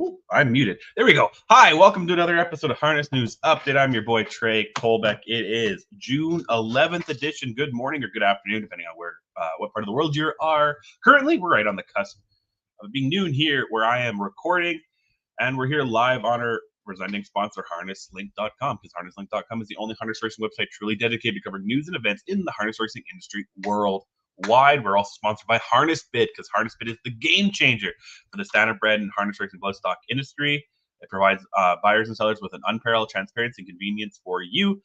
Ooh, I'm muted. There we go. Hi, welcome to another episode of Harness News Update. I'm your boy Trey Colbeck. It is June 11th edition. Good morning or good afternoon, depending on what part of the world you are. Currently, we're right on the cusp of it being noon here where I am recording, and we're here live on our presenting sponsor, harnesslink.com, because harnesslink.com is the only harness racing website truly dedicated to covering news and events in the harness racing industry worldwide. We're also sponsored by HarnessBid, because HarnessBid is the game changer for the standardbred and harness racing bloodstock industry. It provides buyers and sellers with an unparalleled transparency and convenience for you.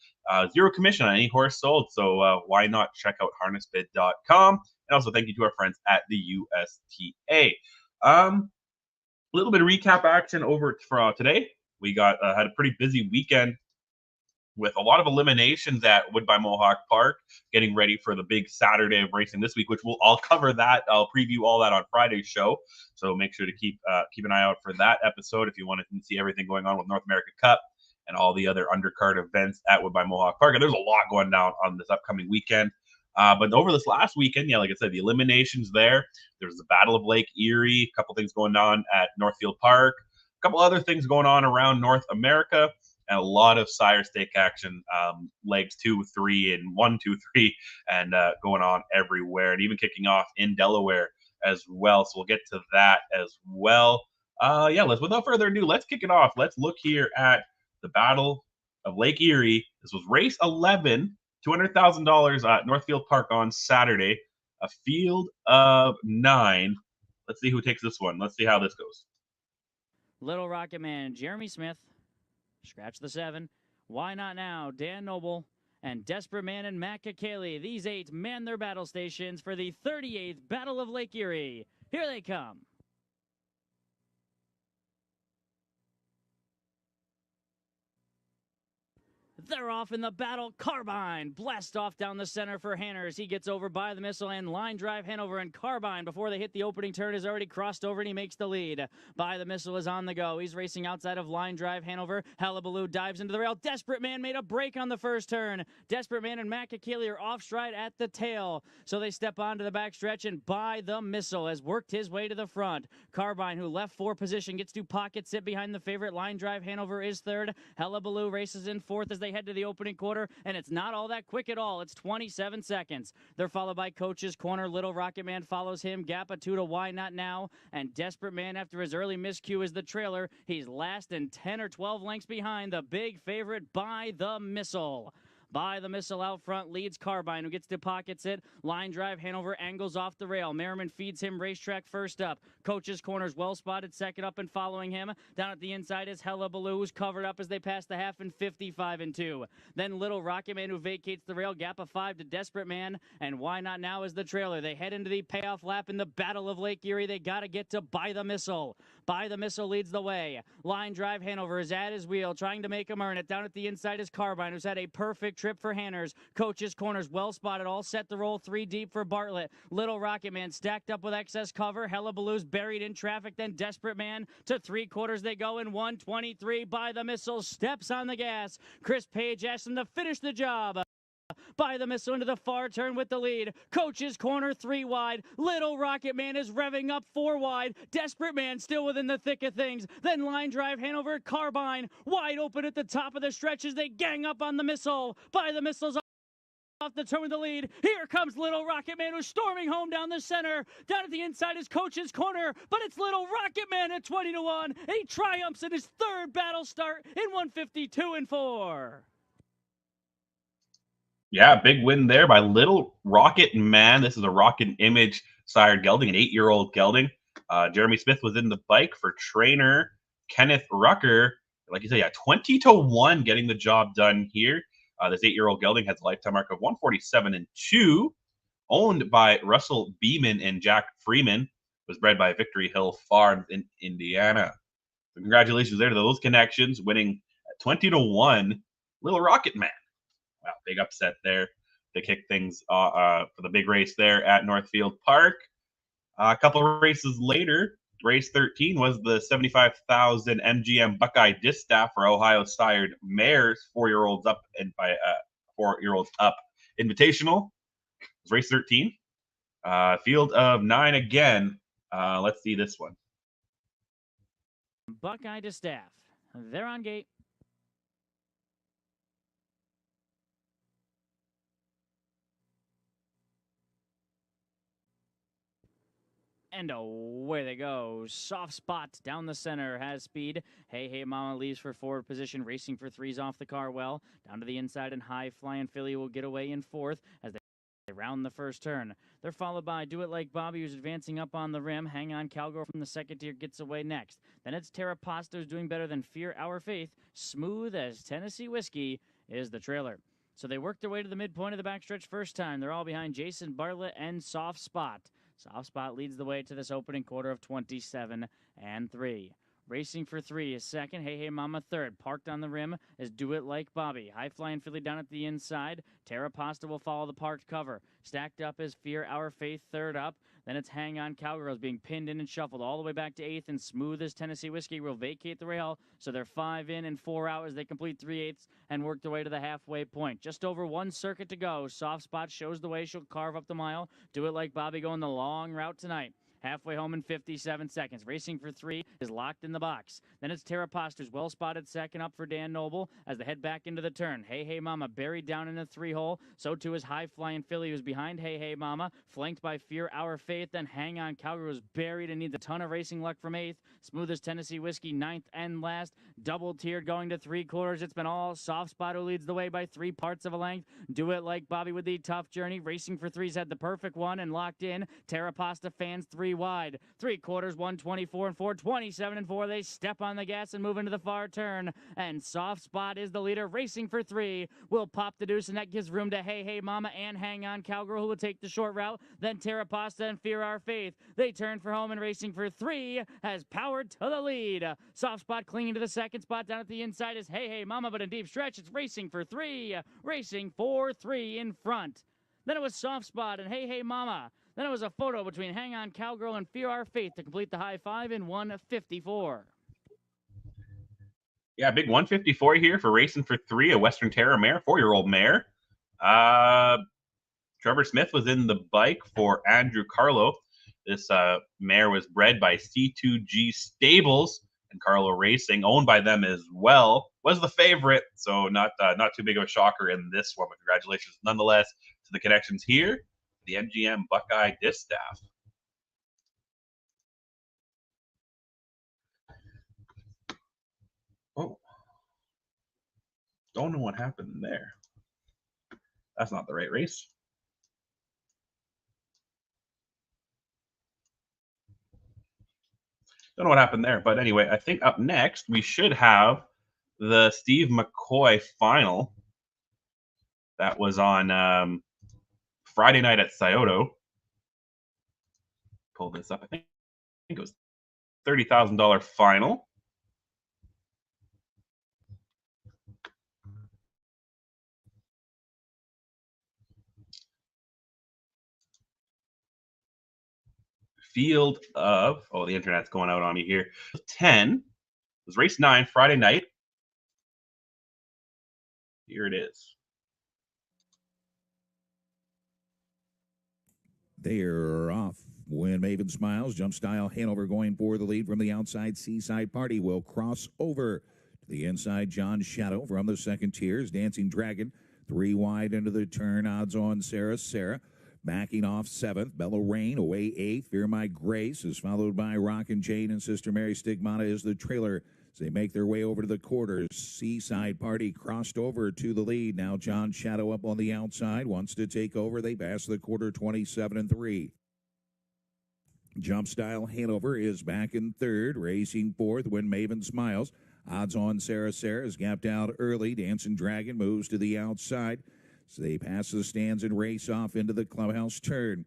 Zero commission on any horse sold, so why not check out harnessbid.com? And also thank you to our friends at the USTA. A little bit of recap action over for today. We got had a pretty busy weekend with a lot of eliminations at Woodbine Mohawk Park, getting ready for the big Saturday of racing this week, which I'll cover that. I'll preview all that on Friday's show. So make sure to keep an eye out for that episode if you want to see everything going on with North America Cup and all the other undercard events at Woodbine Mohawk Park. And there's a lot going down on this upcoming weekend. But over this last weekend, like I said, the eliminations there. There's the Battle of Lake Erie, a couple things going on at Northfield Park, a couple other things going on around North America, and a lot of sire stake action, legs 2, 3, and 1, 2, 3, and going on everywhere, and even kicking off in Delaware as well. So we'll get to that as well. Without further ado, let's kick it off. Let's look here at the Battle of Lake Erie. This was race 11. $200,000 at Northfield Park on Saturday, a field of 9. Let's see who takes this one. Let's see how this goes. Little Rocket Man, Jeremy Smith, scratch the 7. Why Not Now, Dan Noble, and Desperate Man and Matt Kakeli. These 8 man their battle stations for the 38th Battle of Lake Erie. Here they come. They're off in the battle. Carbine blast off down the center for Hanners. He gets over by the missile and line drive Hanover, and Carbine, before they hit the opening turn, has already crossed over and he makes the lead. By the missile is on the go. He's racing outside of line drive Hanover. Hullabaloo dives into the rail. Desperate Man made a break on the first turn. Desperate Man and Matt Kakeli are off stride at the tail. So they step onto the back stretch, and By the Missile has worked his way to the front. Carbine, who left 4 position, gets to pocket sit behind the favorite. Line drive Hanover is third. Hullabaloo races in fourth as they head to the opening quarter, and it's not all that quick at all. It's 27 seconds. They're followed by Coach's Corner. Little Rocket Man follows him. Gap of 2 to Why Not Now, and Desperate Man, after his early miscue, is the trailer. He's last and 10 or 12 lengths behind the big favorite By the Missile. By the Missile out front leads Carbine, who gets to pockets it. Line drive Hanover angles off the rail. Merriman feeds him racetrack first up. Coach's Corner's well spotted second up and following him. Down at the inside is Hullabaloo, who's covered up as they pass the half in 55 and 2. Then Little Rocket Man, who vacates the rail. Gap of 5 to Desperate Man, and Why Not Now is the trailer. They head into the payoff lap in the Battle of Lake Erie. They got to get to By the Missile. By the Missile leads the way. Line drive Hanover is at his wheel, trying to make him earn it. Down at the inside is Carbine, who's had a perfect trip for Hanners. Coach's Corners well spotted, all set to roll 3 deep for Bartlett. Little Rocket Man stacked up with excess cover. Hullabaloo's buried in traffic. Then Desperate Man to 3/4 they go in 1:23. By the Missile steps on the gas. Chris Page asks him to finish the job. By the Missile into the far turn with the lead. Coach's Corner 3 wide. Little Rocket Man is revving up 4 wide. Desperate Man still within the thick of things. Then line drive Hanover. Carbine wide open at the top of the stretch as they gang up on the Missile. By the Missile's off the turn with the lead. Here comes Little Rocket Man, who's storming home down the center. Down at the inside is Coach's Corner, but it's Little Rocket Man at 20 to 1. And he triumphs in his 3rd battle start in 152 and 4. Yeah, big win there by Little Rocket Man. This is a Rocket Image sired gelding, an 8-year-old gelding. Jeremy Smith was in the bike for trainer Kenneth Rucker. Like you said, 20 to 1 getting the job done here. This 8-year-old gelding has a lifetime mark of 147 and 2, owned by Russell Beeman and Jack Freeman. Was bred by Victory Hill Farms in Indiana. So congratulations there to those connections, winning at 20 to 1. Little Rocket Man. Wow, big upset there to kick things for the big race there at Northfield Park. A couple of races later, race 13 was the 75,000 MGM Buckeye Distaff for Ohio sired mares, 4-year-olds up and by 4-year-olds up invitational. It was race 13. Field of 9 again. Let's see this one. Buckeye to staff. They're on gate. And away they go. Soft spot down the center. Has speed. Hey Mama leaves for forward position. Racing for threes off the car well. Down to the inside and high flying Philly will get away in fourth as they round the first turn. They're followed by Do It Like Bobby, who's advancing up on the rim. Hang On Cowgirl from the second tier gets away next. Then it's Tara Pasta, who's doing better than Fear Our Faith. Smooth as Tennessee Whiskey is the trailer. So they work their way to the midpoint of the backstretch first time. They're all behind Jason Bartlett and Soft Spot. Soft Spot leads the way to this opening quarter of 27-3. Racing for three is second. Hey Mama third. Parked on the rim is Do It Like Bobby. High flying Philly down at the inside. Tara Pasta will follow the parked cover. Stacked up is Fear Our Faith third up. Then it's Hang On Cowgirls being pinned in and shuffled all the way back to eighth. And Smooth as Tennessee Whiskey will vacate the rail. So they're 5 in and 4 out as they complete 3/8 and work their way to the halfway point. Just over one circuit to go. Soft Spot shows the way. She'll carve up the mile. Do It Like Bobby going the long route tonight. Halfway home in 57 seconds. Racing for three is locked in the box. Then it's Tara Posters, well spotted second up for Dan Noble as they head back into the turn. Hey Mama buried down in a three hole. So too is High Flying Philly, who's behind Hey Mama, flanked by Fear Our Faith. Then Hang On Cowgirl, who's buried and needs a ton of racing luck from eighth. Smooth as Tennessee Whiskey, ninth and last. Double tiered going to three quarters. It's been all Soft Spot who leads the way by 3 parts of a length. Do It Like Bobby with the tough journey. Racing for three's had the perfect one and locked in. Tara Pasta fans 3 wide. 3 quarters, 124 and 4, 27 and 4. They step on the gas and move into the far turn. And Soft Spot is the leader. Racing for 3 will pop the deuce, and that gives room to Hey Mama and Hang On Cowgirl, who will take the short route. Then Tara Pasta and Fear Our Faith. They turn for home, and Racing for 3 has powered to the lead. Soft Spot clinging to the second spot down at the inside is Hey Mama, but in deep stretch, it's Racing for 3. Racing for 3 in front. Then it was Soft Spot and Hey Mama. Then it was a photo between Hang On Cowgirl and Fear Our Faith to complete the high five in 1:54. Yeah, big 154 here for Racing for 3, a Western Terra mare, 4-year-old mare. Trevor Smith was in the bike for Andrew Carlo. This mare was bred by C2G Stables and Carlo Racing, owned by them as well. Was the favorite, so not too big of a shocker in this one. But congratulations, nonetheless, to the connections here. The MGM Buckeye Distaff. Oh, don't know what happened there. That's not the right race. Don't know what happened there, but anyway, I think up next we should have the Steve McCoy final. That was on Friday night at Scioto. Pull this up. I think it was $30,000 final. Field of, the internet's going out on me here. 10 was race 9, Friday night. Here it is. They're off. When Maven smiles, jump style Hanover going for the lead from the outside. Seaside Party will cross over to the inside. John Shadow from the second tiers. Dancing Dragon 3 wide into the turn. Odds on Sarah. Backing off 7th. Bella Rain away 8th. Fear My Grace is followed by Rockin' Jane, and Sister Mary Stigmata is the trailer. As they make their way over to the quarters, Seaside Party crossed over to the lead. Now John Shadow up on the outside, wants to take over. They pass the quarter 27-3. Jump Style Hanover is back in third, racing fourth when Maven smiles. Odds on Sarah is gapped out early. Dancing Dragon moves to the outside. So they pass the stands and race off into the clubhouse turn.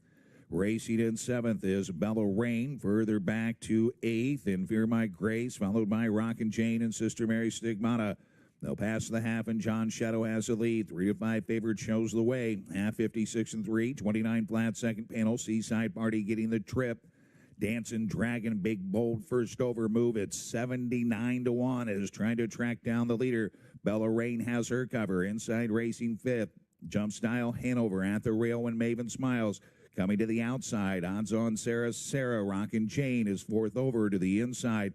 Racing in 7th is Bella Rain, further back to 8th, and Fear My Grace, followed by Rockin' Jane and Sister Mary Stigmata. They'll pass the half, and John Shadow has the lead. 3 to 5 favorite shows the way. Half 56-3, 29 flat second panel. Seaside Party getting the trip. Dancing Dragon, big bold first over move at 79-1 is trying to track down the leader. Bella Rain has her cover. Inside racing 5th. Jump Style Hanover at the rail when Maven smiles. Coming to the outside, odds on Sarah. Rockin' Jane is 4th over to the inside.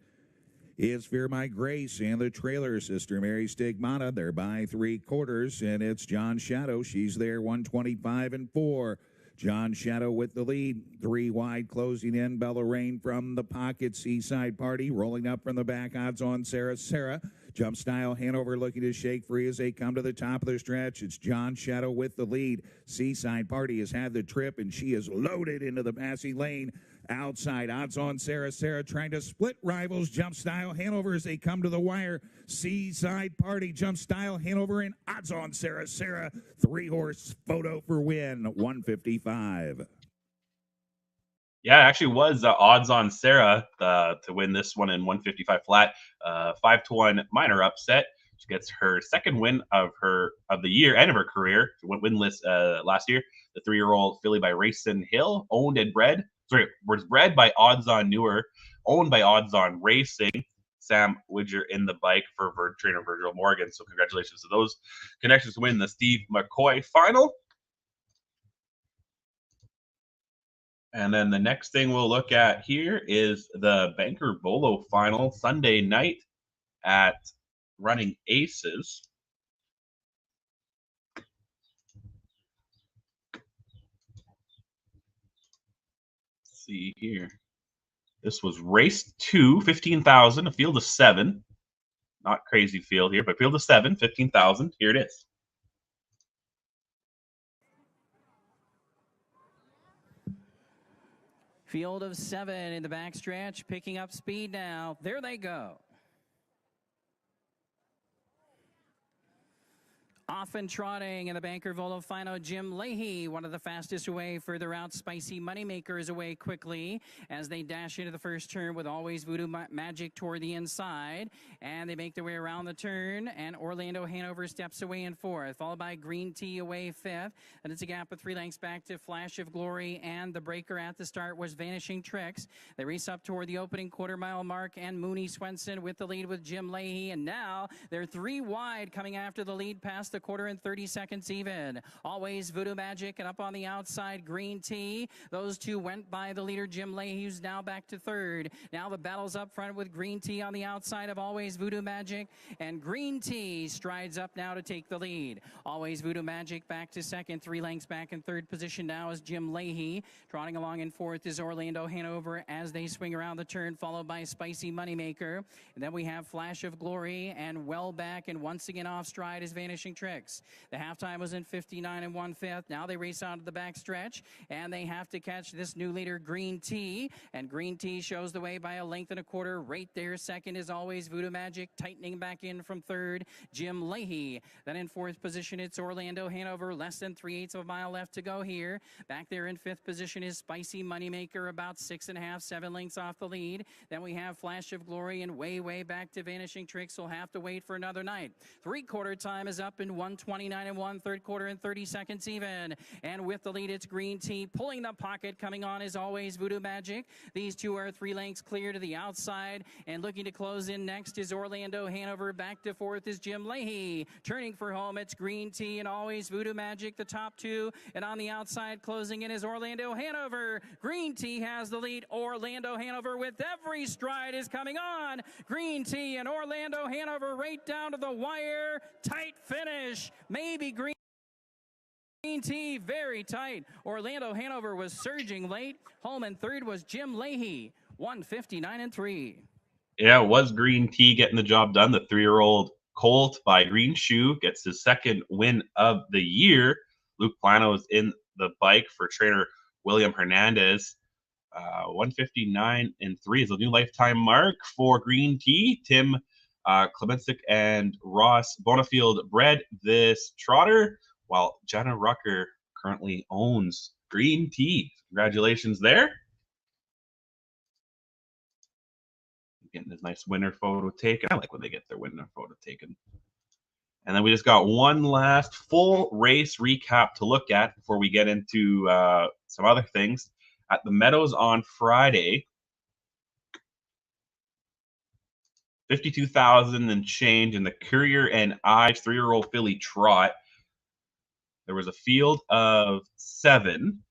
is Fear My Grace and the trailer, Sister Mary Stigmata. They're by 3/4, and it's John Shadow. She's there 125-4. John Shadow with the lead. 3 wide closing in. Bella Rain from the pocket. Seaside Party rolling up from the back. Odds on Sarah. Jump Style Hanover looking to shake free as they come to the top of the stretch. It's John Shadow with the lead. Seaside Party has had the trip, and she is loaded into the passing lane. Outside, odds on Sarah trying to split rivals. Jump Style Hanover as they come to the wire. Seaside Party, Jump Style Hanover, and odds on Sarah. 3-horse photo for win, 155. Yeah, it actually was odds on Sarah to win this one in 155 flat. 5-1 minor upset. She gets her second win of the year and of her career. She went winless last year. The 3-year-old filly by Racing Hill, was bred by Odds On Newer, owned by Odds On Racing. Sam Widger in the bike for trainer Virgil Morgan. So congratulations to those connections to win the Steve McCoy final. And then the next thing we'll look at here is the Banker Bolo final Sunday night at Running Aces. Let's see here. This was race 2, 15,000, a field of 7. Not crazy field here, but field of 7, 15,000. Here it is. Field of 7 in the backstretch, picking up speed now. There they go. Off and trotting in the Banker Volo final, Jim Leahy, one of the fastest away. Further out, Spicy Moneymaker is away quickly as they dash into the first turn with Always Voodoo Magic toward the inside. And they make their way around the turn, and Orlando Hanover steps away in 4th, followed by Green Tea away 5th. And it's a gap of 3 lengths back to Flash of Glory, and the breaker at the start was Vanishing Tricks. They race up toward the opening quarter-mile mark, and Mooney Swenson with the lead with Jim Leahy. And now they're 3 wide coming after the lead past the quarter and 30 seconds even. Always Voodoo Magic, and up on the outside, Green Tea. Those 2 went by the leader, Jim Leahy, who's now back to 3rd. Now the battle's up front with Green Tea on the outside of Always Voodoo Magic, and Green Tea strides up now to take the lead. Always Voodoo Magic back to 2nd, 3 lengths back in 3rd position now is Jim Leahy. Trotting along in 4th is Orlando Hanover as they swing around the turn, followed by Spicy Moneymaker. And then we have Flash of Glory, and well back and once again off stride is Vanishing Tricks. The halftime was in 59 1/5. Now they race out to the back stretch, and they have to catch this new leader, Green Tea. And Green Tea shows the way by 1 1/4. Right there, 2nd is Always Voodoo Magic. Tightening back in from 3rd, Jim Leahy. Then in 4th position, it's Orlando Hanover. Less than 3/8 of a mile left to go here. Back there in 5th position is Spicy Moneymaker, about 6.5, 7 lengths off the lead. Then we have Flash of Glory, and way back to Vanishing Tricks. We'll have to wait for another night. 3/4 time is up in 1:29 1, 3rd quarter and 30 seconds even. And with the lead, it's Green Tea. Pulling the pocket, coming on is Always Voodoo Magic. These 2 are 3 lengths clear to the outside, and looking to close in next is Orlando Hanover. Back to 4th is Jim Leahy. Turning for home, it's Green Tea and Always Voodoo Magic, the top 2. And on the outside, closing in is Orlando Hanover. Green Tea has the lead. Orlando Hanover with every stride is coming on. Green Tea and Orlando Hanover right down to the wire. Tight finish. Maybe Green Tea very tight. Orlando Hanover was surging late. Home in 3rd was Jim Leahy. 1:59 3. Yeah, it was Green Tea getting the job done. The 3-year-old colt by Green Shoe gets his 2nd win of the year. Luke Plano is in the bike for trainer William Hernandez. 1:59 3 is a new lifetime mark for Green Tea. Tim Klemensick and Ross Bonafield bred this trotter, while Jenna Rucker currently owns Green Tea. Congratulations there. Getting this nice winner photo taken. I like when they get their winner photo taken. And then we just got one last full race recap to look at before we get into some other things. At the Meadows on Friday, 52,000 and change in the Courier and Ives 3-year-old filly trot. There was a field of 7.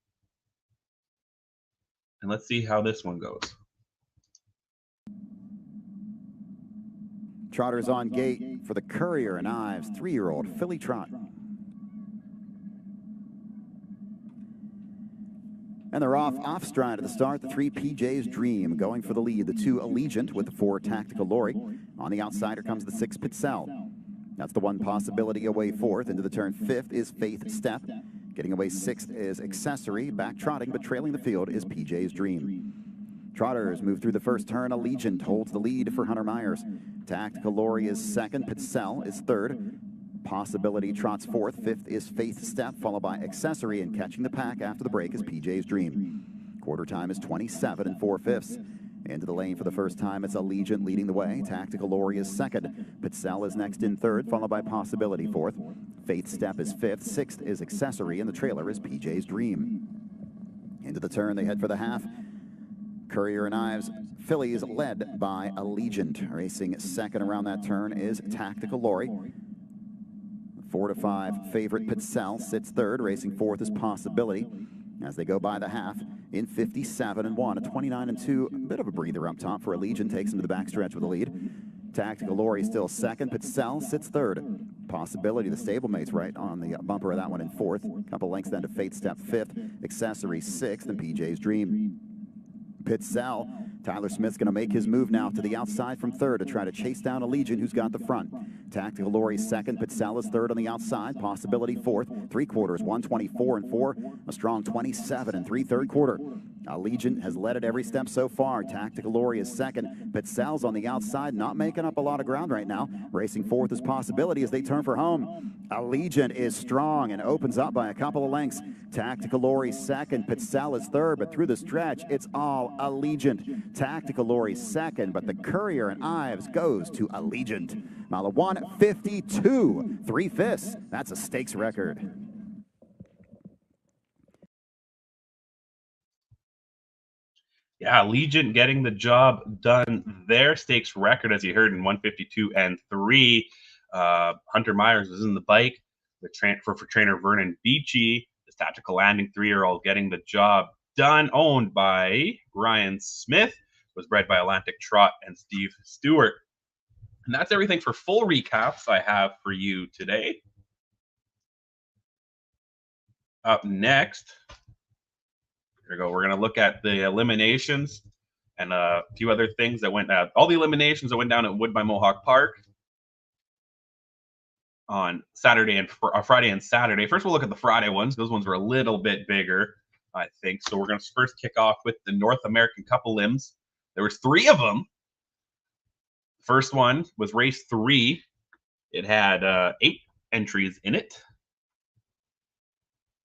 And let's see how this one goes. Trotters on gate for the Courier and Ives 3-year-old filly trot. And they're off stride at the start. The 3 PJ's Dream going for the lead. The 2 Allegiant with the 4 Tactical Lori. On the outsider comes the 6 Pitzel. That's the 1 Possibility away 4th. Into the turn 5th is Faith Step. Getting away 6th is Accessory. Back trotting, but trailing the field is PJ's Dream. Trotters move through the first turn. Allegiant holds the lead for Hunter Myers. Tactical Lori is 2nd. Pitzel is 3rd. Possibility trots 4th. 5th is Faith Step, followed by Accessory, and catching the pack after the break is PJ's Dream. Quarter time is 27 4/5. Into the lane for the first time, it's Allegiant leading the way. Tactical Lori is 2nd. Pitzel is next in 3rd, followed by Possibility 4th. Faith Step is 5th. 6th is Accessory, and the trailer is PJ's Dream. Into the turn, they head for the half. Courier and Ives fillies led by Allegiant. Racing 2nd around that turn is Tactical Lori. 4 to 5 favorite Pitzel sits 3rd. Racing 4th is Possibility. As they go by the half in 57-1, a 29-2, a bit of a breather up top for Allegiant, takes him to the backstretch with the lead. Tactical Lori still 2nd. Pitzel sits 3rd. Possibility, the stablemates right on the bumper of that one in 4th. A couple lengths then to Faith Step 5th. Accessory 6th, and PJ's Dream. Pitzel, Tyler Smith's going to make his move now to the outside from 3rd to try to chase down Allegiant, who's got the front. Tactical Lori 2nd, Pitzel is 3rd on the outside. Possibility 4th. 3 quarters, 124-4. A strong 27 3/3 quarter. Allegiant has led it every step so far. Tactical Lori is 2nd. Pitzel's on the outside, not making up a lot of ground right now. Racing 4th is Possibility as they turn for home. Allegiant is strong and opens up by a couple of lengths. Tactical Lori 2nd. Pitzel is 3rd, but through the stretch, it's all Allegiant. Tactical Lori 2nd, but the Courier and Ives goes to Allegiant. Mile of 1:52 3/5. That's a stakes record. Yeah, Allegiant getting the job done. Their stakes record, as you heard, in 152-3. Hunter Myers was in the bike. The transfer for trainer Vernon Beachy. This Tactical Landing 3-year-old getting the job done. Owned by Ryan Smith. Was bred by Atlantic Trot and Steve Stewart. And that's everything for full recaps I have for you today. Up next, here we go. We're going to look at the eliminations and a few other things that went all the eliminations that went down at Wood by Mohawk Park on Saturday and Friday and Saturday. First, we'll look at the Friday ones. Those ones were a little bit bigger, I think. So we're going to first kick off with the North American Couple Limbs. There was 3 of them. First one was race 3. It had 8 entries in it.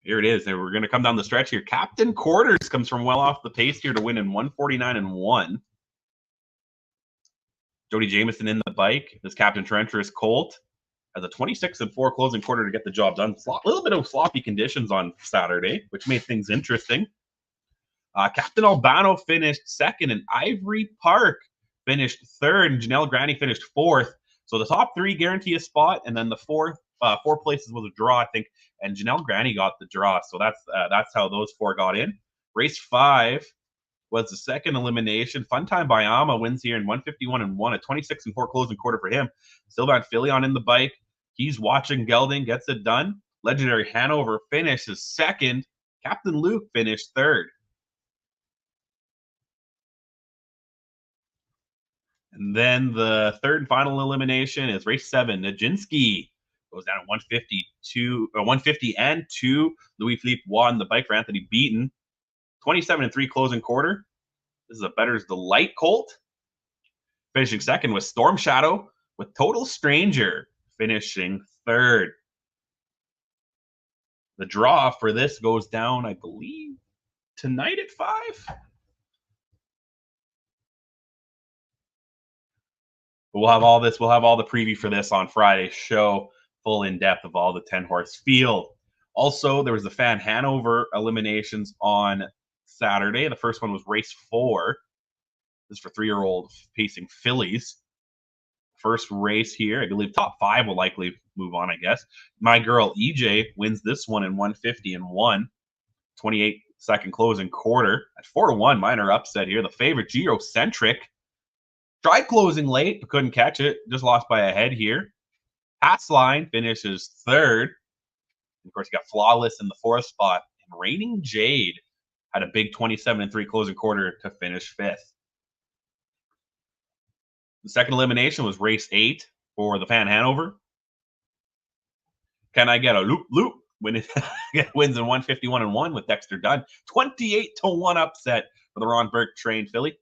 Here it is. And we're going to come down the stretch here. Captain Quarters comes from well off the pace here to win in 149-1. Jody Jameson in the bike. This Captain Treacherous Colt has a 26-4 closing quarter to get the job done. A little bit of sloppy conditions on Saturday, which made things interesting. Captain Albano finished 2nd, and Ivory Park finished 3rd, and Janelle Granny finished 4th. So the top 3 guarantee a spot, and then the 4 places was a draw, I think, and Janelle Granny got the draw. So that's how those 4 got in. Race 5 was the second elimination. Funtime Bayama wins here in 151-1, a 26-4 closing quarter for him. Sylvan Filion in the bike. He's watching Gelding, gets it done. Legendary Hanover finishes 2nd. Captain Luke finished 3rd. And then the third and final elimination is race 7. Nijinsky goes down at 150-2. Louis Philippe won the bike for Anthony Beaton. 27-3 closing quarter. This is a Better's Delight Colt. Finishing 2nd was Storm Shadow, with Total Stranger finishing 3rd. The draw for this goes down, I believe, tonight at 5. But we'll have all this. We'll have all the preview for this on Friday's show, full in depth of all the 10-horse field. Also, there was the Fan Hanover eliminations on Saturday. The first one was race 4. This is for 3-year-old pacing fillies. First race here, I believe top 5 will likely move on, I guess. My Girl EJ wins this one in 150-1. 28-second closing quarter at 4-1. Minor upset here. The favorite Geocentric Tried closing late, but couldn't catch it. Just lost by a head here. Pass line finishes third. Of course, he got flawless in the fourth spot. And Reigning Jade had a big 27-3 closing quarter to finish fifth. The second elimination was race 8 for the Fan Hanover. Can I get a loop? Wins in 151-1 with Dexter Dunn. 28-1 upset for the Ron Burke trained filly.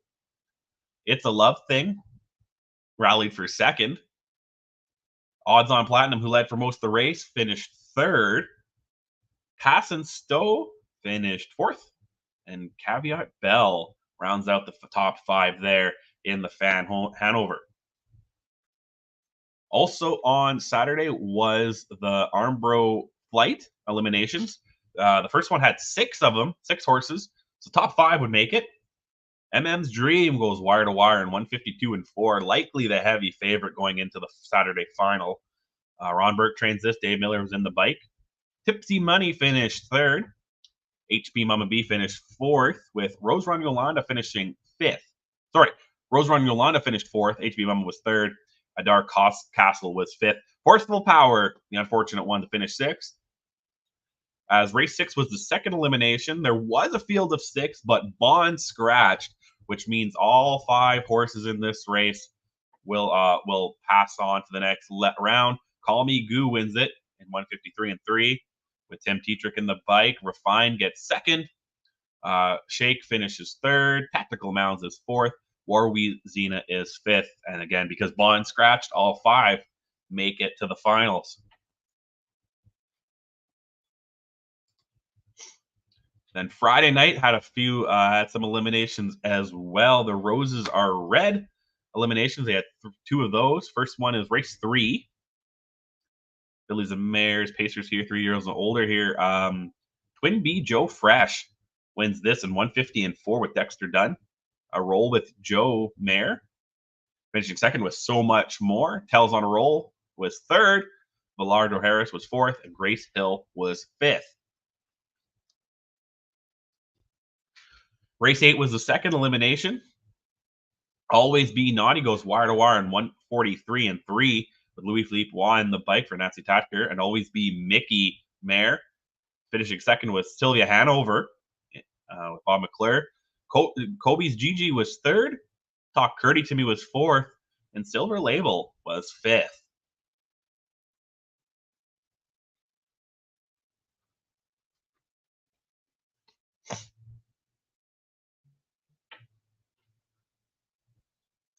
It's a Love Thing rallied for second. Odds on Platinum, who led for most of the race, finished third. Pass and Stowe finished fourth. And Caveat Bell rounds out the top 5 there in the Fan Hanover. Also on Saturday was the Armbro Flight eliminations. The first one had 6 of them, 6 horses. So top 5 would make it. MM's Dream goes wire to wire in 152-4. Likely the heavy favorite going into the Saturday final. Ron Burke trains this. Dave Miller was in the bike. Tipsy Money finished third. HB Mama B finished fourth, with Rose Run Yolanda finishing fifth. Sorry, Rose Run Yolanda finished fourth. HB Mama was third. Adar Castle was fifth. Forceful Power, the unfortunate one, to finish sixth. As race 6 was the second elimination, there was a field of 6, but Bond scratched, which means all 5 horses in this race will pass on to the next round. Call Me Goo wins it in 153-3 with Tim Tetrick in the bike. Refine gets second. Shake finishes third. Tactical Mounds is fourth. Warwee Xena is fifth. And again, because Bond scratched, all 5 make it to the finals. Then Friday night had had some eliminations as well. The Roses Are Red eliminations. They had 2 of those. First one is race 3. Fillies and Mares, Pacers here, 3 years and older here. Twin B Joe Fresh wins this in 150-4 with Dexter Dunn. A roll with Joe Mare. Finishing second with So Much More. Tells on a Roll was third. Villardo Harris was fourth. And Grace Hill was fifth. Race 8 was the second elimination. Always Be Naughty goes wire to wire in 143-3 with Louis Philippe Waugh in the bike for Nancy Tatker. And Always Be Mickey Mare. Finishing second was Sylvia Hanover with Bob McClure. Kobe's Gigi was third. Talk Curdy to Me was fourth. And Silver Label was fifth.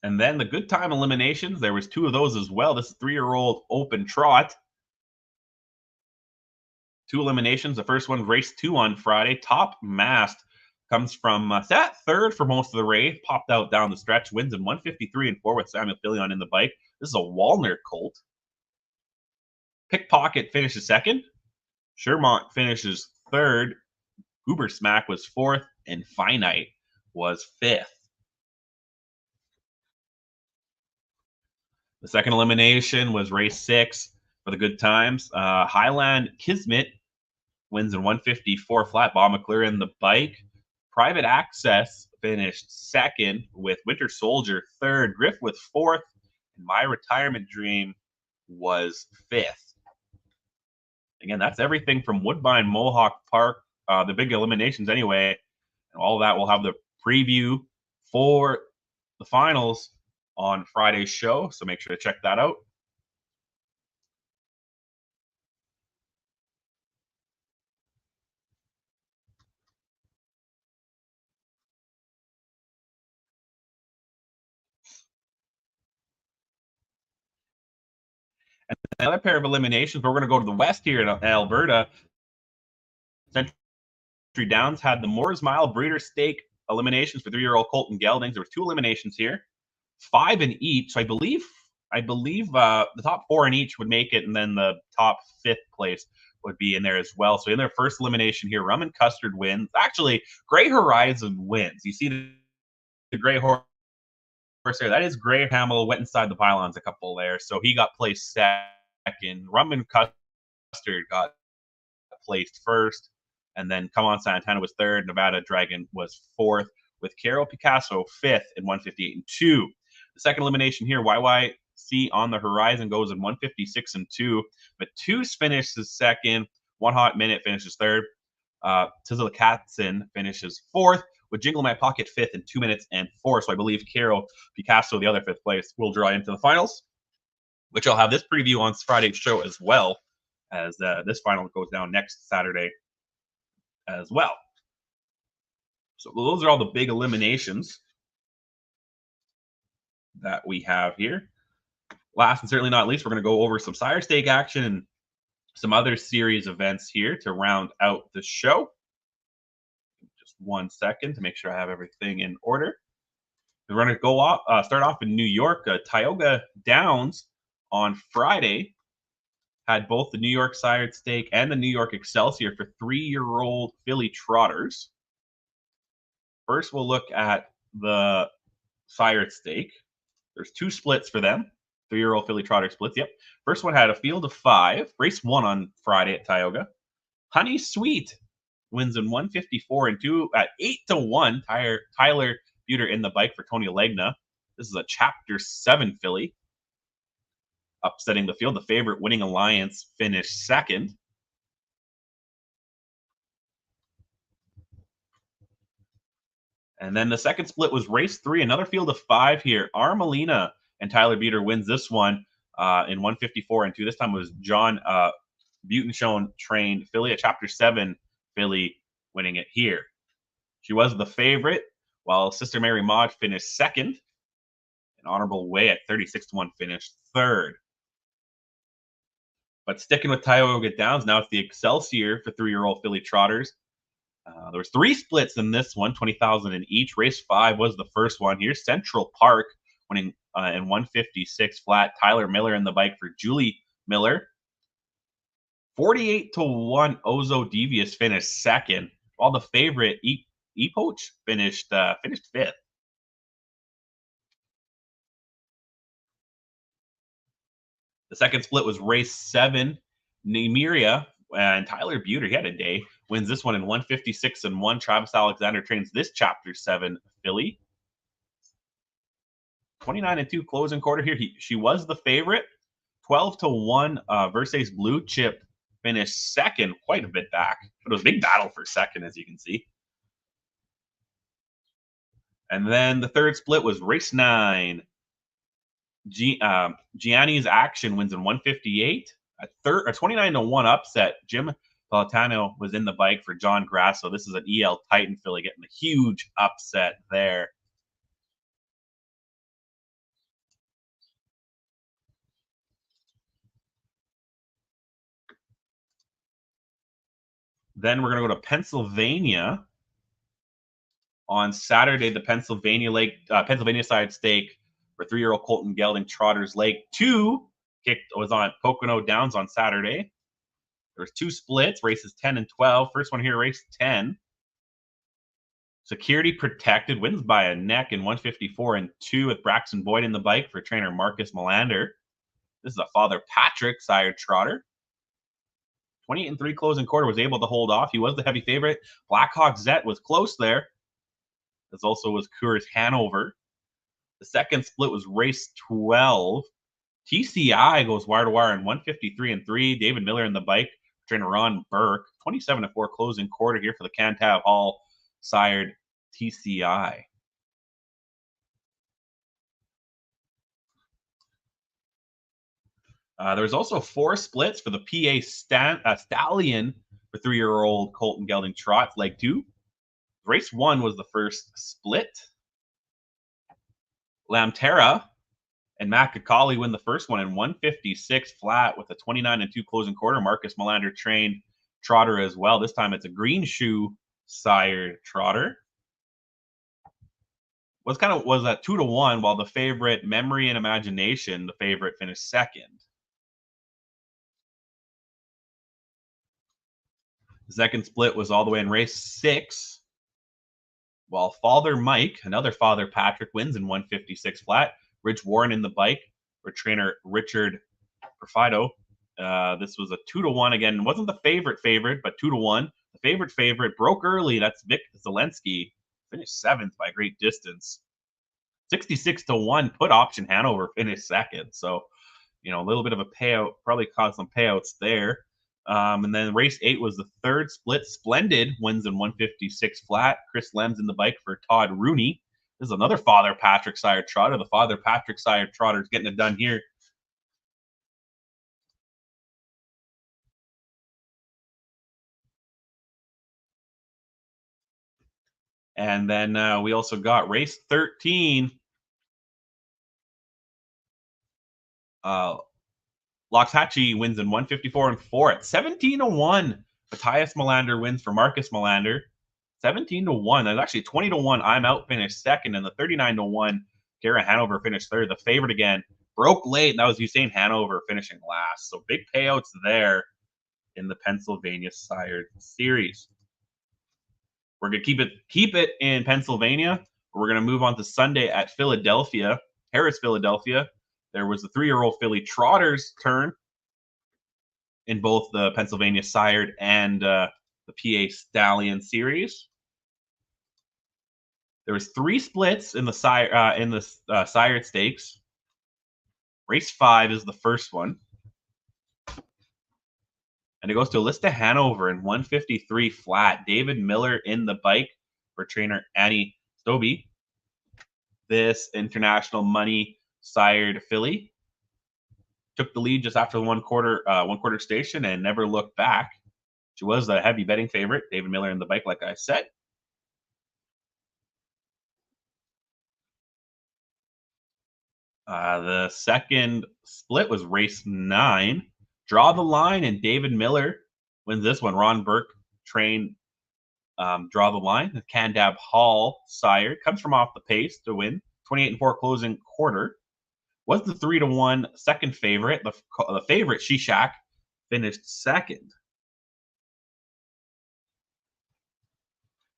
And then the Good Time eliminations, there was 2 of those as well. This is 3-year-old Open Trot. 2 eliminations. The first one, race 2 on Friday. Top Mast comes from sat third for most of the race. Popped out down the stretch. Wins in 153-4 with Samuel Filion in the bike. This is a Walner colt. Pickpocket finishes second. Shermont finishes third. Goober Smack was fourth. And Finite was fifth. The second elimination was race 6 for the Good Times. Highland Kismet wins in 154 flat. Bob McClure in the bike. Private Access finished second with Winter Soldier third. Griff with fourth. And My Retirement Dream was fifth. Again, that's everything from Woodbine Mohawk Park, the big eliminations anyway. And all that, we'll have the preview for the finals on Friday's show, so make sure to check that out. And another pair of eliminations, but we're going to go to the west here in Alberta. Century Downs had the Moores Mile Breeder Stake eliminations for 3-year-old Colton Geldings. There were 2 eliminations here, 5 in each. So I believe the top 4 in each would make it, and then the top 5th place would be in there as well. So in their first elimination here, Rum and Custard wins. Actually, Gray Horizon wins. You see the Gray Horse there. That is Gray Hamill, went inside the pylons a couple there. So he got placed second. Rum and Custard got placed first. And then Come On Santana was third. Nevada Dragon was fourth, with Carol Picasso fifth in 158-2. The second elimination here, YYC on the horizon goes in 156-2. But Matuse finishes second. One Hot Minute finishes third. Tizzle Katzen finishes fourth, with Jingle in My Pocket fifth in 2 minutes and 4. So I believe Carol Picasso, the other fifth place, will draw into the finals, which I'll have this preview on Friday's show as well, as this final goes down next Saturday as well. So those are all the big eliminations that we have here. Last and certainly not least, we're going to go over some sire stake action and some other series events here to round out the show. Just 1 second to make sure I have everything in order. We're going to go off, start off in New York. Tioga Downs on Friday had both the New York Sired Stake and the New York Excelsior for 3-year-old filly trotters. First, we'll look at the Sired Stake. There's 2 splits for them. 3-year-old filly trotter splits. Yep. First one had a field of 5. Race 1 on Friday at Tioga. Honey Sweet wins in 154-2 at 8-1. Tyler Buter in the bike for Tony Legna. This is a Chapter 7 filly. Upsetting the field. The favorite, Winning Alliance, finished second. And then the second split was race 3, another field of 5 here. Armelina and Tyler Buter wins this one in 154-2. This time it was John Butenschone trained filly, a Chapter 7 filly, winning it here. She was the favorite, while Sister Mary Maud finished second. An Honorable Way at 36-1 finished third. But sticking with Tioga Downs, now it's the Excelsior for 3-year-old filly trotters. There was 3 splits in this one, 20,000 in each. Race 5 was the first one here. Central Park winning in 156 flat. Tyler Miller in the bike for Julie Miller. 48-1 Ozo Devious finished second, while the favorite Epoch finished fifth. The second split was race 7. Nemiria and Tyler Buter, he had a day, wins this one in 156-1. Travis Alexander trains this Chapter 7 filly. 29-2 closing quarter here. She was the favorite. 12-1 Versace Blue Chip finished second, quite a bit back. But it was a big battle for second, as you can see. And then the third split was race 9. Gianni's Action wins in 158. A 29-1 upset. Jim Palatano was in the bike for John Grasso. This is an EL Titan filly getting a huge upset there. Then we're going to go to Pennsylvania. On Saturday, the Pennsylvania Side Stake for 3-year-old Colton Gelding Trotters Lake 2 was on Pocono Downs on Saturday. There was 2 splits, races 10 and 12. First one here, race 10. Security Protected wins by a neck in 154-2 with Braxton Boyd in the bike for trainer Marcus Melander. This is a Father Patrick sired trotter. 28-3 closing quarter, was able to hold off. He was the heavy favorite. Blackhawk Zet was close there. This also was Coors Hanover. The second split was race 12. TCI goes wire to wire in 153-3. David Miller in the bike, trainer Ron Burke. 27-4 closing quarter here for the Cantab Hall sired TCI. There was also 4 splits for the PA Stallion for 3-year-old Colton Gelding Trot, leg 2. Race 1 was the first split. Lamterra and Macacali win the first one in 156 flat with a 29-2 closing quarter. Marcus Melander trained trotter as well. This time it's a Green Shoe sired trotter. Was at 2-1, while the favorite Memory and Imagination, the favorite, finished second. The second split was all the way in race 6, while Father Mike, another Father Patrick, wins in 156 flat. Rich Warren in the bike for trainer Richard Perfido. This was a 2-1 again. It wasn't the favorite, but 2-1. The favorite broke early. That's Vic Zelensky. Finished 7th by a great distance. 66 to 1. Put option Hanover finished second. So, you know, a little bit of a payout, probably caused some payouts there. And then race 8 was the third split. Splendid wins in 156 flat. Chris Lems in the bike for Todd Rooney. This is another Father Patrick sire trotter. The Father Patrick sire trotter is getting it done here. And then we also got race 13. Loxhatchee wins in 154 and 4 at 17 to 1. Matthias Melander wins for Marcus Melander. 17 to 1. There's actually 20 to 1. I'm out finished second, and the 39 to 1. Garrett Hanover finished third. The favorite again broke late, and that was Usain Hanover finishing last. So big payouts there in the Pennsylvania Sire Series. We're gonna keep it in Pennsylvania. We're gonna move on to Sunday at Philadelphia, Harris, Philadelphia. There was the 3-year-old filly Trotter's turn in both the Pennsylvania Sired and the PA Stallion Series. There was 3 splits in the Sired Stakes. Race 5 is the first one. And it goes to Alysta Hanover in 153 flat. David Miller in the bike for trainer Annie Stobie. This international money sired filly took the lead just after the one quarter station and never looked back. She was a heavy betting favorite. David Miller in the bike, like I said. The second split was race 9. Draw the Line, and David Miller wins this one. Ron Burke trained Draw the Line. The Candab Hall sire comes from off the pace to win. 28 and 4 closing quarter. Was the 3 to 1 second favorite. The favorite, Shishak, finished second.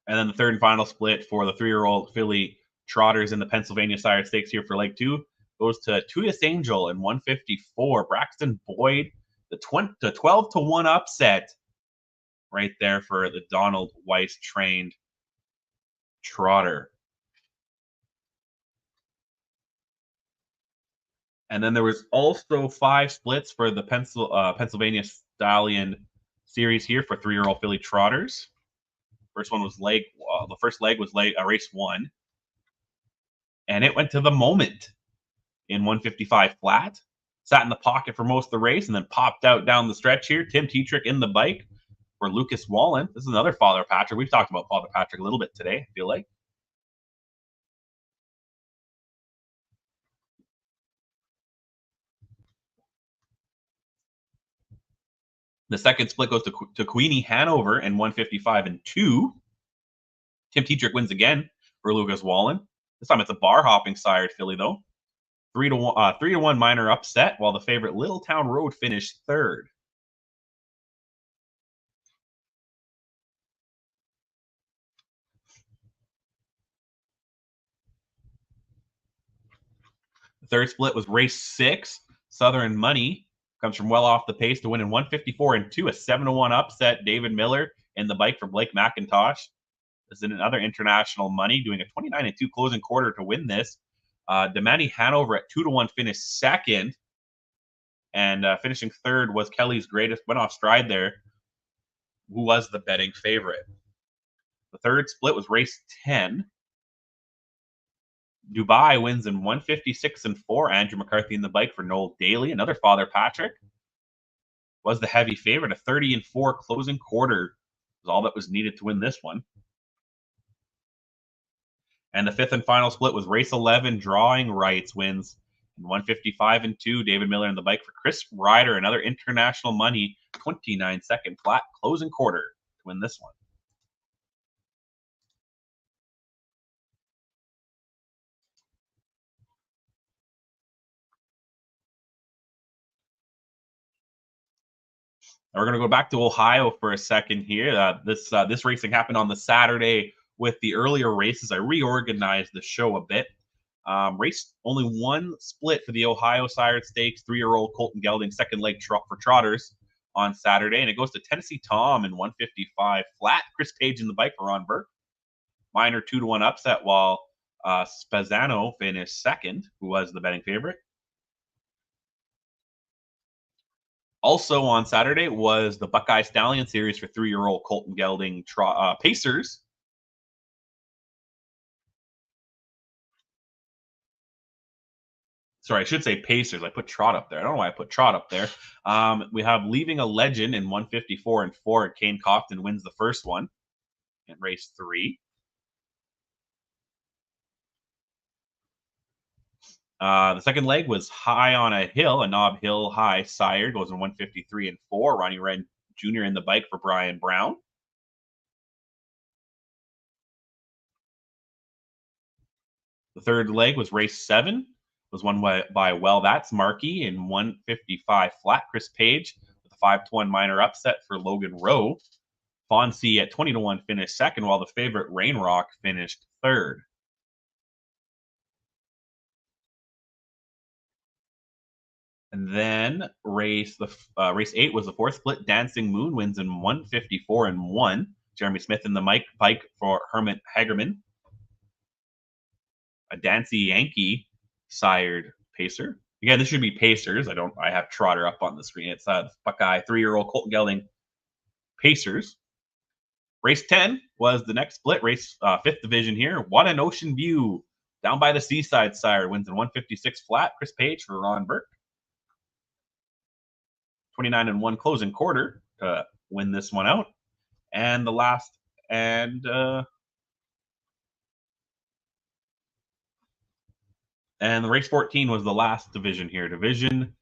And then the third and final split for the 3-year-old filly Trotters in the Pennsylvania Sire Stakes here for Leg 2 goes to Tuyas Angel in 154. Braxton Boyd, the 12 to 1 upset right there for the Donald Weiss trained trotter. And then there was also 5 splits for the Pennsylvania Stallion Series here for 3-year-old filly Trotters. First one was the first leg was race 1. And it went to the Moment in 155 flat. Sat in the pocket for most of the race and then popped out down the stretch here. Tim Tetrick in the bike for Lucas Wallen. This is another Father Patrick. We've talked about Father Patrick a little bit today, I feel like. The second split goes to Queenie Hanover in 155 and 2. Tim Tetrick wins again for Lucas Wallen. This time it's a bar hopping sired filly though. 3 to 1 minor upset, while the favorite Little Town Road finished third. The third split was race 6. Southern Money comes from well off the pace to win in 154 and 2. A 7 to 1 upset. David Miller in the bike for Blake McIntosh. This is another international money, doing a 29 and 2 closing quarter to win this. Demani Hanover at 2 to 1 finished second. And finishing third was Kelly's Greatest. Went off stride there, who was the betting favorite. The third split was race 10. Dubai wins in 156 and 4. Andrew McCarthy in the bike for Noel Daly. Another Father Patrick was the heavy favorite. A 30 and 4 closing quarter was all that was needed to win this one. And the fifth and final split was race 11. Drawing Rights wins in 155 and 2. David Miller in the bike for Chris Ryder. Another international money 29-second flat closing quarter to win this one. Now we're going to go back to Ohio for a second here. This racing happened on the Saturday with the earlier races. I reorganized the show a bit. Race only one split for the Ohio Sire Stakes. 3-year-old Colton Gelding, second leg for Trotters on Saturday. And it goes to Tennessee Tom in 155 flat. Chris Page in the bike for Ron Burke. Minor 2 to 1 upset, while Spezzano finished second, who was the betting favorite. Also on Saturday was the Buckeye Stallion Series for 3-year-old Colton Gelding Pacers. Sorry, I should say Pacers. I put Trot up there. I don't know why I put Trot up there. We have Leaving a Legend in 154 and 4. Kane Cofton wins the first one in race 3. The second leg was High on a Hill, a Knob Hill High sire, goes in 153 and 4. Ronnie Wren Jr. in the bike for Brian Brown. The third leg was race 7. Was won by Well That's Markey in 155 flat. Chris Page with a 5-1 minor upset for Logan Rowe. Fonzie at 20-1 finished second, while the favorite Rain Rock finished third. And then race 8 was the fourth split. Dancing Moon wins in 154 and 1. Jeremy Smith in the bike for Herman Hagerman. A Dancy Yankee sired pacer. Again, this should be Pacers. I have Trotter up on the screen. It's Buckeye 3-year-old Colton Gelding Pacers. Race 10 was the next split, race 5th division here. What an Ocean View. Down by the Seaside sire wins in 156 flat. Chris Page for Ron Burke. 29 and 1 closing quarter to win this one out. And the last and the race 14 was the last division here. Division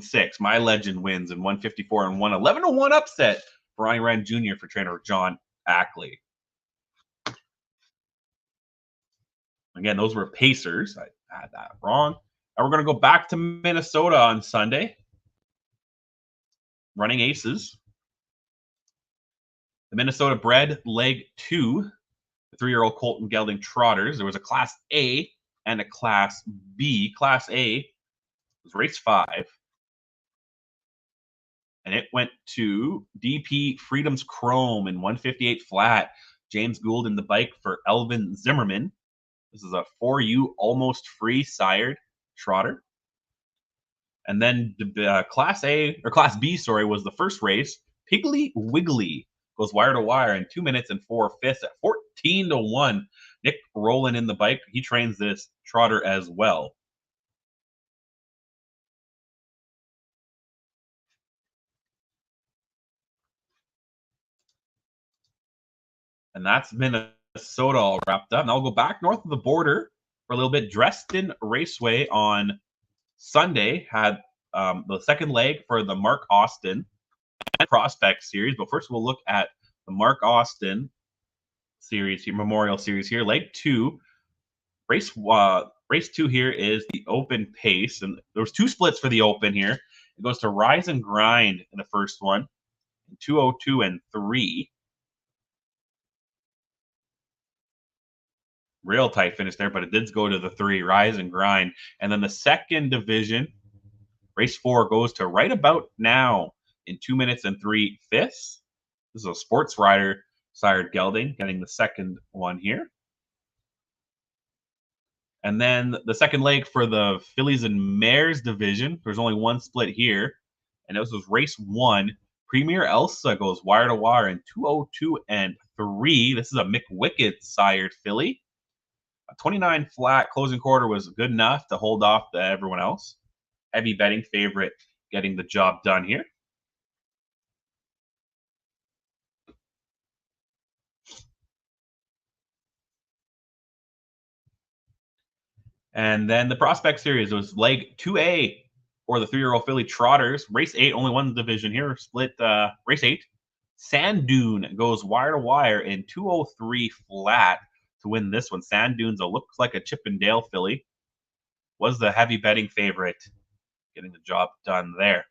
6. My Legend wins in 154 and 1. 11-1 upset for Ronnie Wren Jr. for trainer John Ackley. Again, those were Pacers. I had that wrong. Now we're going to go back to Minnesota on Sunday. Running aces. The Minnesota bred leg 2. The 3-year-old Colton Gelding Trotters. There was a Class A and a Class B. Class A was race 5. And it went to DP Freedom's Chrome in 158 flat. James Gould in the bike for Elvin Zimmerman. This is a 4U almost free sired trotter. And then Class A or Class B, sorry, was the first race. Piggly Wiggly goes wire to wire in 2 minutes and 4/5 at 14-1. Nick Rowland in the bike. He trains this trotter as well. And that's Minnesota all wrapped up. Now I'll go back north of the border for a little bit. Dresden Raceway on Sunday had the second leg for the Mark Austin and Prospect Series. But first we'll look at the Mark Austin Series here, Memorial Series here. Leg 2. Race 2 here is the Open Pace. And there was 2 splits for the Open here. It goes to Rise and Grind in the first one. 202 and 3. Real tight finish there, but it did go to the 3, Rise and Grind. And then the second division, race 4, goes to Right About Now in 2 minutes and 3/5. This is a sports rider, sired Gelding, getting the second one here. And then the second leg for the Fillies and Mares division, there's only 1 split here. And this was race 1. Premier Elsa goes wire to wire in 202 and 3. This is a McWicked sired filly. A 29 flat closing quarter was good enough to hold off everyone else. Heavy betting favorite getting the job done here. And then the Prospect Series was leg 2A for the 3-year-old filly Trotters. Race 8, only one division here. Split race 8. Sand Dune goes wire to wire in 203 flat to win this one. Sand Dune's looks like a Chippendale filly. Was the heavy betting favorite getting the job done there.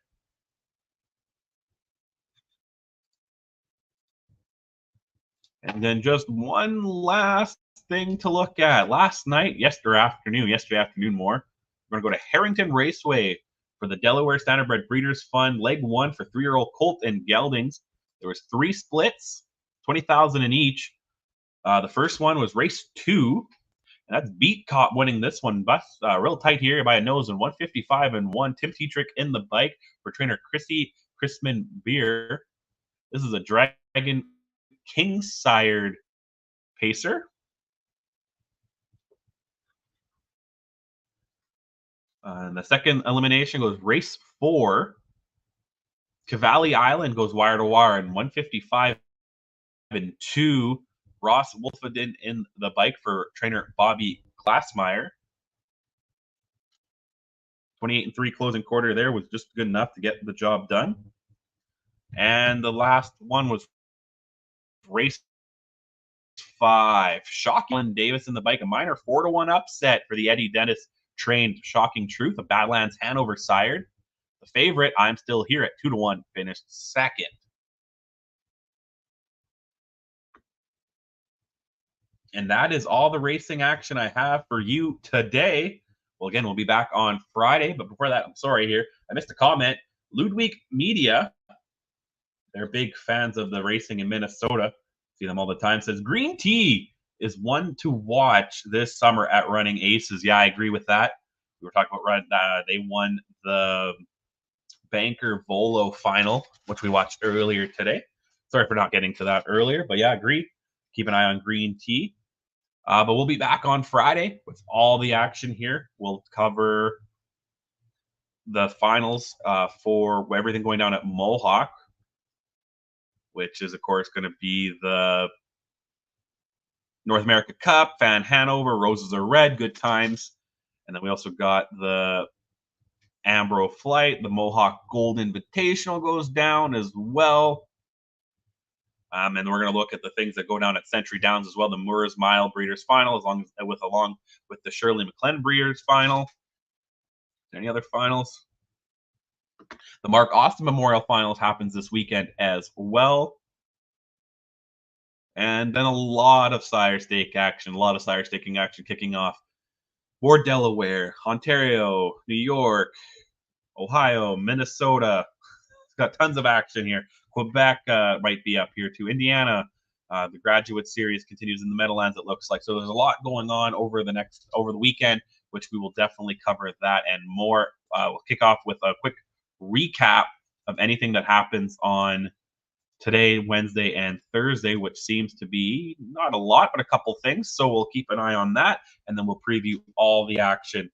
And then just one last thing to look at. Yesterday afternoon more. We're going to go to Harrington Raceway for the Delaware Standardbred Breeders' Fund. Leg 1 for 3-year-old Colt and Geldings. There was 3 splits. $20,000 in each. The first one was race 2. And that's Beat Cop winning this one. Real tight here by a nose and 155 and 1. Tim Tetrick in the bike for trainer Chrisman Beer. This is a Dragon King-sired pacer. And the second elimination goes race 4. Cavalli Island goes wire to wire and 155 and 2. Ross Wolfenden in the bike for trainer Bobby Glassmeyer. 28 and 3 closing quarter there was just good enough to get the job done. And the last one was race 5. Shocking Davis in the bike, a minor 4-1 upset for the Eddie Dennis trained Shocking Truth, a Badlands Hanover sired. The favorite, I'm Still Here at 2-1, finished second. And that is all the racing action I have for you today. Well, again, we'll be back on Friday. But before that, I'm sorry here. I missed a comment. Ludwig Media, they're big fans of the racing in Minnesota. See them all the time. Says Green Tea is one to watch this summer at Running Aces. Yeah, I agree with that. We were talking about they won the Banker Volo final, which we watched earlier today. Sorry for not getting to that earlier. But yeah, agree. Keep an eye on Green Tea. But we'll be back on Friday with all the action here. We'll cover the finals for everything going down at Mohawk, which is, of course, going to be the North America Cup, Fan Hanover, Roses Are Red, good times. And then we also got the Ambro Flight. The Mohawk Gold Invitational goes down as well. And we're going to look at the things that go down at Century Downs as well. The Moores Mile Breeders Final, along with the Shirley McLennan Breeders Final. Any other finals? The Mark Austin Memorial Finals happens this weekend as well. And then a lot of sire stake action, kicking off. For Delaware, Ontario, New York, Ohio, Minnesota. It's got tons of action here. Quebec might be up here too. Indiana, the Graduate Series continues in the Meadowlands, it looks like. So there's a lot going on over the weekend, which we will definitely cover that and more. We'll kick off with a quick recap of anything that happens on today, Wednesday, and Thursday, which seems to be not a lot, but a couple things. So we'll keep an eye on that, and then we'll preview all the action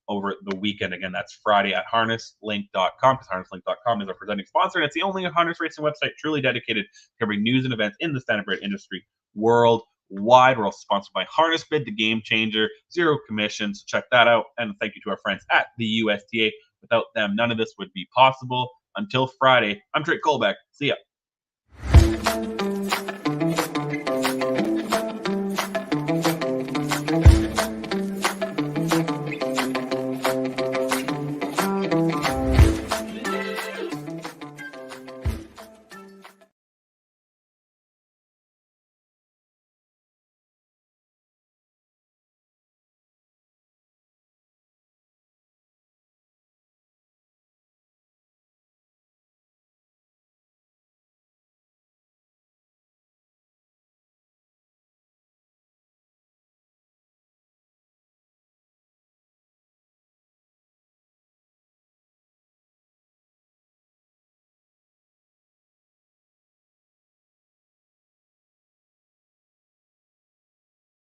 over the weekend. Again, that's Friday at harnesslink.com, because harnesslink.com is our presenting sponsor, and it's the only harness racing website truly dedicated to covering news and events in the standardbred industry worldwide. We're also sponsored by HarnessBid, the game changer, zero commissions. Check that out, and thank you to our friends at the USTA. Without them, none of this would be possible. Until Friday, I'm Trey Colbeck. See ya.